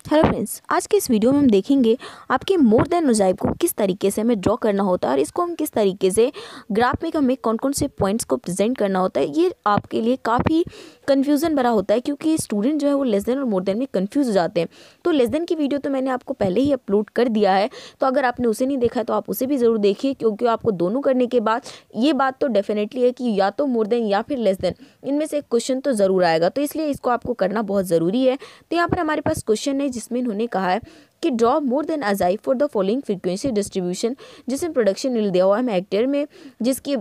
Hello friends, आज के इस वीडियो में हम देखेंगे आपके मोर देन मोज़ाइक को किस तरीके से हमें ड्रॉ करना होता है और इसको हम किस तरीके से ग्राफ में हमें कौन कौन से पॉइंट्स को प्रेजेंट करना होता है। ये आपके लिए काफ़ी कन्फ्यूज़न भरा होता है क्योंकि स्टूडेंट जो है वो लेस देन और मोर देन में कन्फ्यूज़ हो जाते हैं। तो लेस देन की वीडियो तो मैंने आपको पहले ही अपलोड कर दिया है, तो अगर आपने उसे नहीं देखा है तो आप उसे भी ज़रूर देखिए, क्योंकि आपको दोनों करने के बाद ये बात तो डेफिनेटली है कि या तो मोर देन या फिर लेस देन, इनमें से एक क्वेश्चन तो ज़रूर आएगा। तो इसलिए इसको आपको करना बहुत ज़रूरी है। तो यहाँ पर हमारे पास क्वेश्चन है जिसमें इन्होंने कहा है कि draw more than ogive for the following frequency distribution, जिसमें प्रोडक्शन मिल दिया हुआ है हमें हेक्टेयर में, जिसकी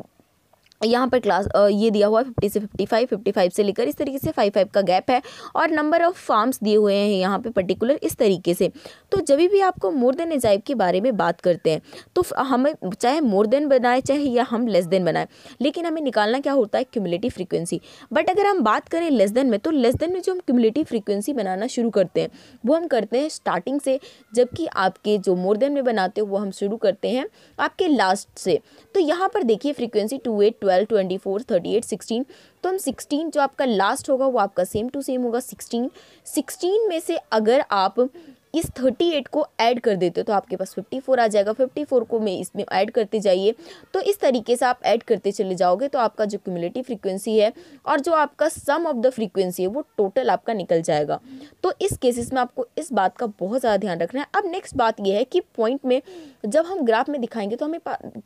यहाँ पर क्लास ये दिया हुआ है 50 से 55, 55 से लेकर इस तरीके से 55 का गैप है, और नंबर ऑफ फार्म्स दिए हुए हैं यहाँ पे पर्टिकुलर इस तरीके से। तो जब भी आपको मोर देन अजाइब के बारे में बात करते हैं तो हमें चाहे मोर देन बनाए चाहे या हम लेस देन बनाए, लेकिन हमें निकालना क्या होता है, क्यूमुलेटिव फ्रीक्वेंसी। बट अगर हम बात करें लेस देन में, तो लेस देन में जो हम क्यूमुलेटिव फ्रीक्वेंसी बनाना शुरू करते हैं वो हम करते हैं स्टार्टिंग से, जबकि आपके जो मोर देन में बनाते हो वो हम शुरू करते हैं आपके लास्ट से। तो यहाँ पर देखिए फ्रीक्वेंसी 28, 12, 24, 38, 16, तो हम 16 जो आपका लास्ट होगा वो आपका सेम टू सेम होगा 16 में से अगर आप इस 38 को ऐड कर देते हो तो आपके पास 54 आ जाएगा। 54 को में इसमें ऐड करते जाइए, तो इस तरीके से आप ऐड करते चले जाओगे तो आपका जो क्यूमुलेटिव फ्रीक्वेंसी है और जो आपका सम ऑफ द फ्रीक्वेंसी है वो टोटल आपका निकल जाएगा। तो इस केसेस में आपको इस बात का बहुत ज़्यादा ध्यान रखना है। अब नेक्स्ट बात ये है कि पॉइंट में जब हम ग्राफ में दिखाएंगे तो हमें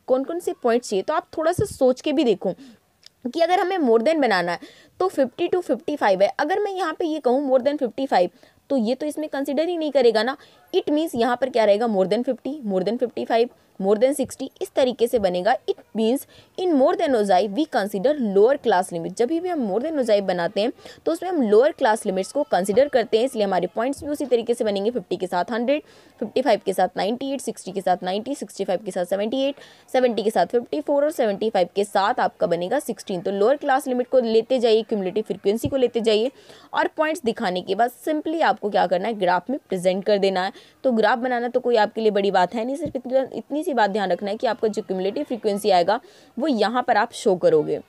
कौन कौन से पॉइंट्स चाहिए, तो आप थोड़ा सा सोच के भी देखो कि अगर हमें मोर देन बनाना है तो 50 to 55 है। अगर मैं यहाँ पे ये कहूँ मोर देन 55, तो ये तो इसमें कंसिडर ही नहीं करेगा ना। इट मीन्स यहाँ पर क्या रहेगा, more than 50, more than 55, more than 60, इस तरीके से बनेगा। It means in more than ओजाइब we consider lower class limit. जब भी हम मोर देन ओजाइब बनाते हैं तो उसमें हम लोअर क्लास लिमिट्स को कंसिडर करते हैं, इसलिए हमारे पॉइंट्स भी उसी तरीके से बनेंगे। 50 के साथ 100, 55 के साथ 98, 60 के साथ 90, 65 के साथ 78, 70 के साथ 54 और 75 के साथ आपका बनेगा 16। तो लोअर क्लास लिमिट को लेते जाइए, क्यूमुलेटिव फ्रीक्वेंसी को लेते जाइए, और पॉइंट्स दिखाने के बाद सिंपली आपको क्या करना है, ग्राफ में प्रेजेंट कर देना है। तो ग्राफ बनाना तो कोई आपके लिए बड़ी बात है नहीं, सिर्फ इतनी सी बात ध्यान रखना है कि आपका जो क्यूमुलेटिव फ्रीक्वेंसी आएगा वो यहाँ पर आप शो करोगे।